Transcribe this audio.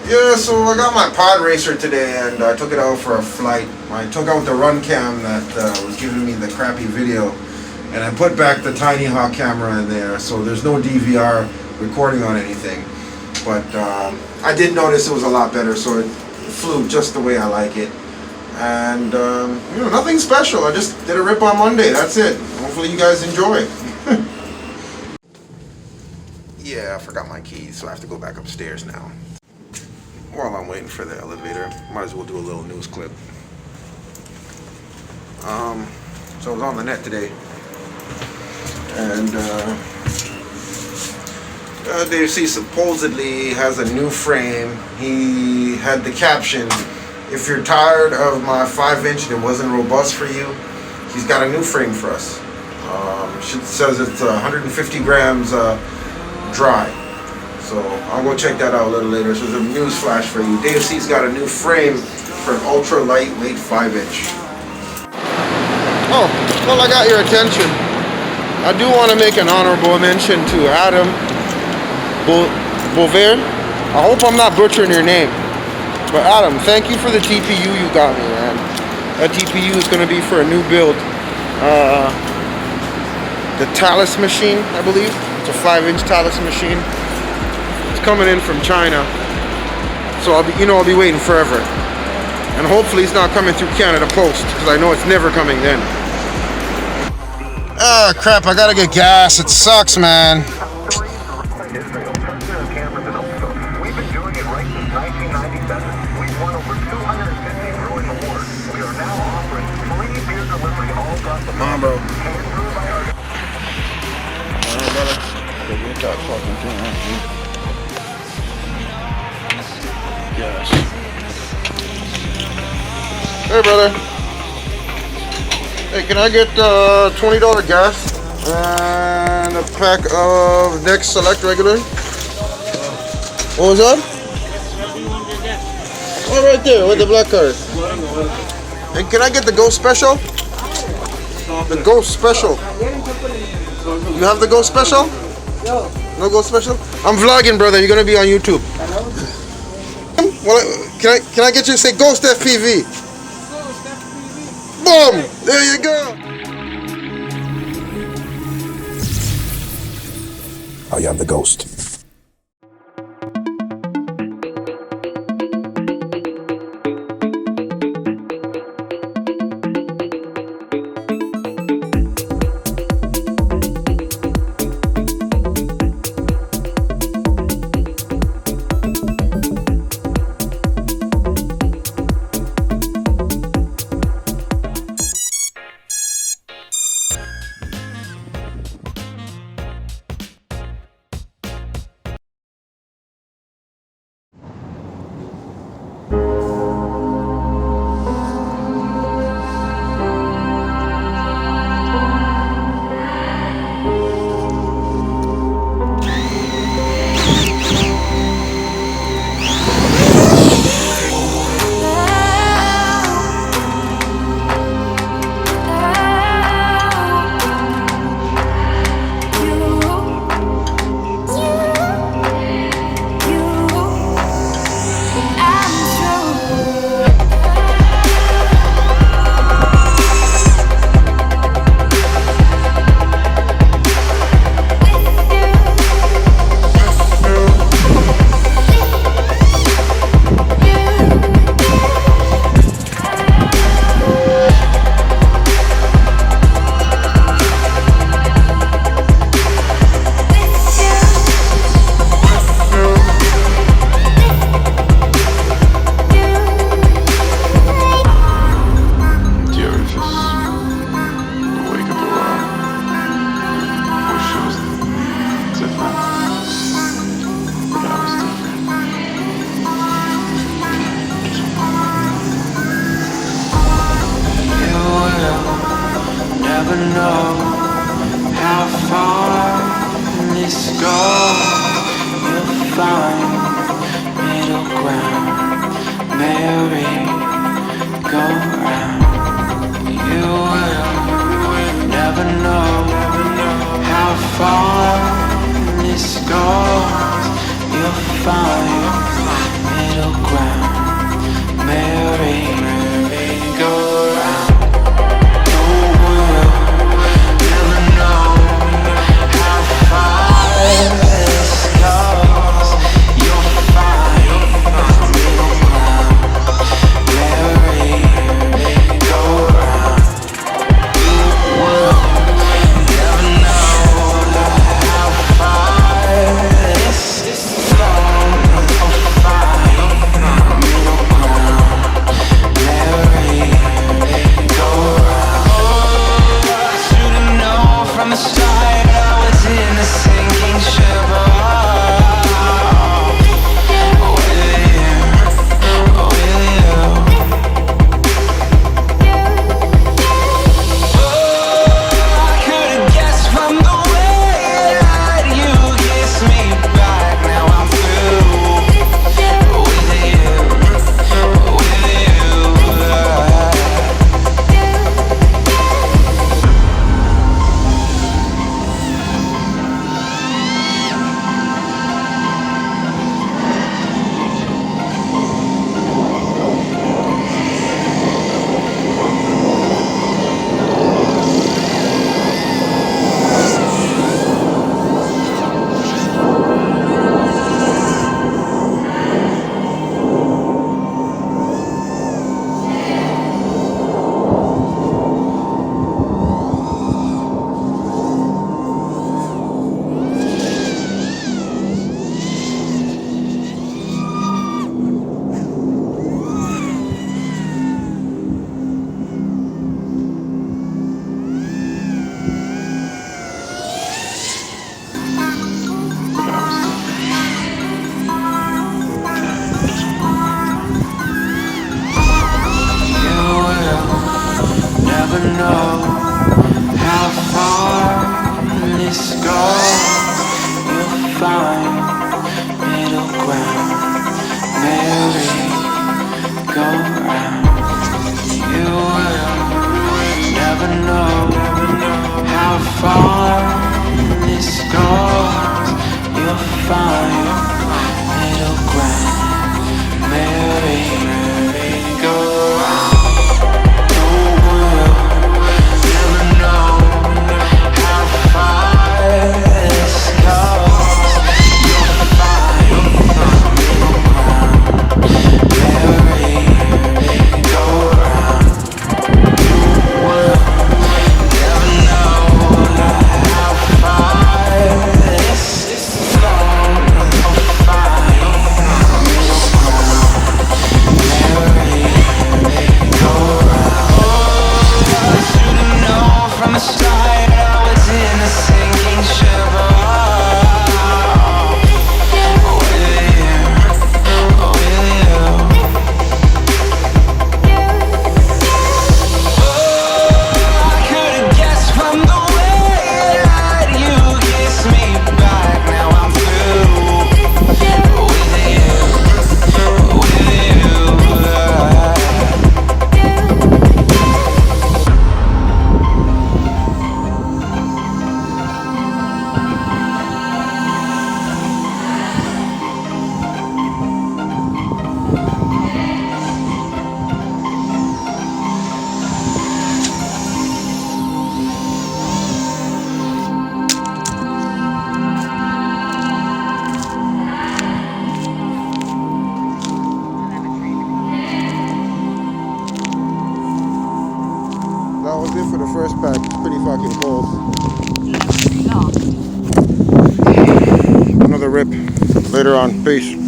Yeah, so I got my pod racer today and I took it out for a flight. I took out the run cam that was giving me the crappy video, and I put back the Tiny Hawk camera in there, so there's no DVR recording on anything. But I did notice it was a lot better, so it flew just the way I like it. And nothing special. I just did a rip on Monday. That's it. Hopefully you guys enjoy. Yeah, I forgot my keys, so I have to go back upstairs now. While I'm waiting for the elevator, might as well do a little news clip. So I was on the net today, and Dave C supposedly has a new frame. He had the caption, "If you're tired of my 5-inch that wasn't robust for you," he's got a new frame for us. It says it's 150 grams dry. So I'll go check that out a little later. So there's a news flash for you. Dave C's got a new frame for an ultra lightweight 5-inch. Oh, well, I got your attention. I do want to make an honorable mention to Adam Bover. I hope I'm not butchering your name. But Adam, thank you for the TPU you got me, man. That TPU is going to be for a new build. The Talus machine, I believe. It's a 5-inch Talus machine. Coming in from China, so I'll be waiting forever, and hopefully it's not coming through Canada Post, because I know it's never coming then. Ah, crap, I gotta get gas. It sucks, man. We've been doing it right since 1997. We've won over 250 growing awards. We are now offering free beer delivery all across the Come on, bro. brother. Yes. Hey, brother. Hey, can I get $20 gas and a pack of Next Select regular? What was that? Oh, right there with the black card. Hey, can I get the Ghost Special? The Ghost Special. You have the Ghost Special? No Ghost Special? I'm vlogging, brother. You're gonna be on YouTube. Well, can I get you to say Ghost FPV? Ghost FPV. Boom! There you go. Oh, you have the Ghost. was it for the first pack. Pretty fucking cold. Delivery lost. Another rip later on. Peace.